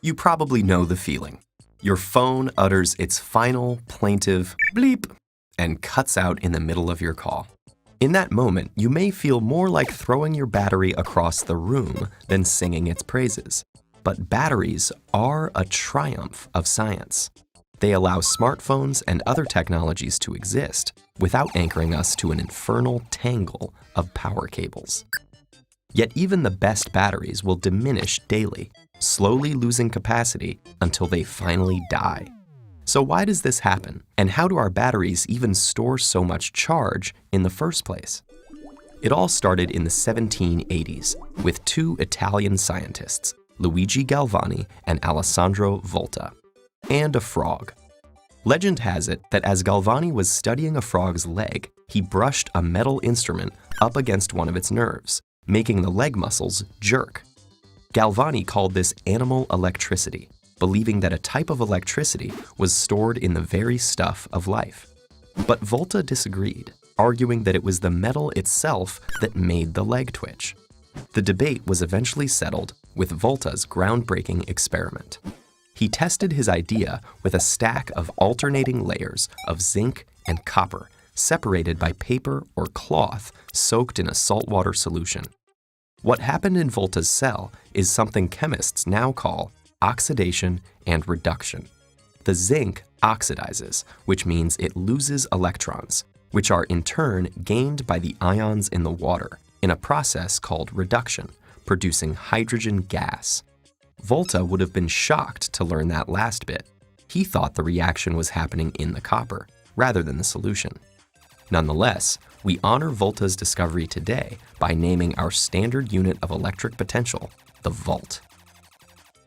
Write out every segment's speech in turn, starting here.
You probably know the feeling. Your phone utters its final plaintive bleep and cuts out in the middle of your call. In that moment, you may feel more like throwing your battery across the room than singing its praises. But batteries are a triumph of science. They allow smartphones and other technologies to exist without anchoring us to an infernal tangle of power cables. Yet even the best batteries will diminish daily, slowly losing capacity until they finally die. So why does this happen? And how do our batteries even store so much charge in the first place? It all started in the 1780s with two Italian scientists, Luigi Galvani and Alessandro Volta, and a frog. Legend has it that as Galvani was studying a frog's leg, he brushed a metal instrument up against one of its nerves, making the leg muscles jerk. Galvani called this animal electricity, believing that a type of electricity was stored in the very stuff of life. But Volta disagreed, arguing that it was the metal itself that made the leg twitch. The debate was eventually settled with Volta's groundbreaking experiment. He tested his idea with a stack of alternating layers of zinc and copper separated by paper or cloth soaked in a saltwater solution. What happened in Volta's cell is something chemists now call oxidation and reduction. The zinc oxidizes, which means it loses electrons, which are in turn gained by the ions in the water in a process called reduction, producing hydrogen gas. Volta would have been shocked to learn that last bit. He thought the reaction was happening in the copper, rather than the solution. Nonetheless, we honor Volta's discovery today by naming our standard unit of electric potential the volt.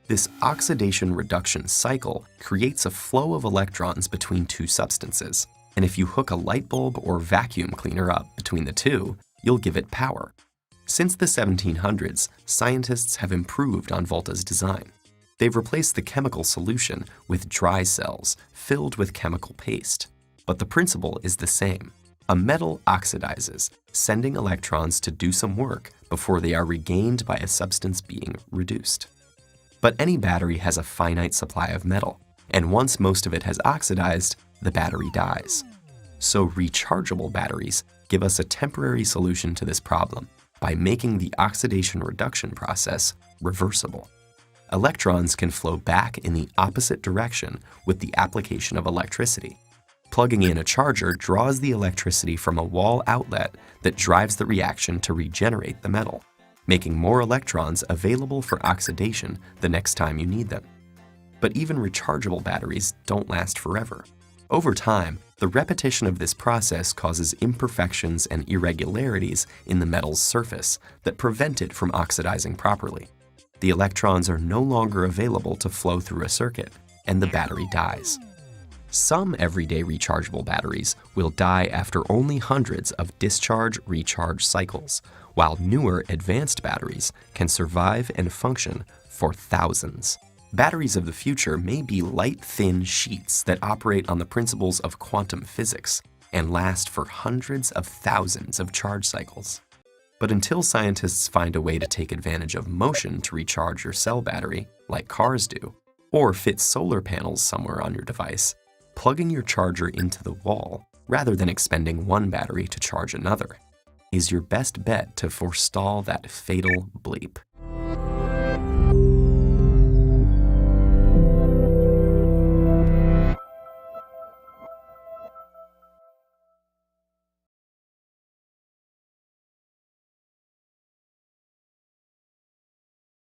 This oxidation-reduction cycle creates a flow of electrons between two substances, and if you hook a light bulb or vacuum cleaner up between the two, you'll give it power. Since the 1700s, scientists have improved on Volta's design. They've replaced the chemical solution with dry cells filled with chemical paste. But the principle is the same. A metal oxidizes, sending electrons to do some work before they are regained by a substance being reduced. But any battery has a finite supply of metal, and once most of it has oxidized, the battery dies. So rechargeable batteries give us a temporary solution to this problem by making the oxidation-reduction process reversible. Electrons can flow back in the opposite direction with the application of electricity. Plugging in a charger draws the electricity from a wall outlet that drives the reaction to regenerate the metal, making more electrons available for oxidation the next time you need them. But even rechargeable batteries don't last forever. Over time, the repetition of this process causes imperfections and irregularities in the metal's surface that prevent it from oxidizing properly. The electrons are no longer available to flow through a circuit, and the battery dies. Some everyday rechargeable batteries will die after only hundreds of discharge-recharge cycles, while newer advanced batteries can survive and function for thousands. Batteries of the future may be light, thin sheets that operate on the principles of quantum physics and last for hundreds of thousands of charge cycles. But until scientists find a way to take advantage of motion to recharge your cell battery, like cars do, or fit solar panels somewhere on your device, plugging your charger into the wall, rather than expending one battery to charge another, is your best bet to forestall that fatal bleep.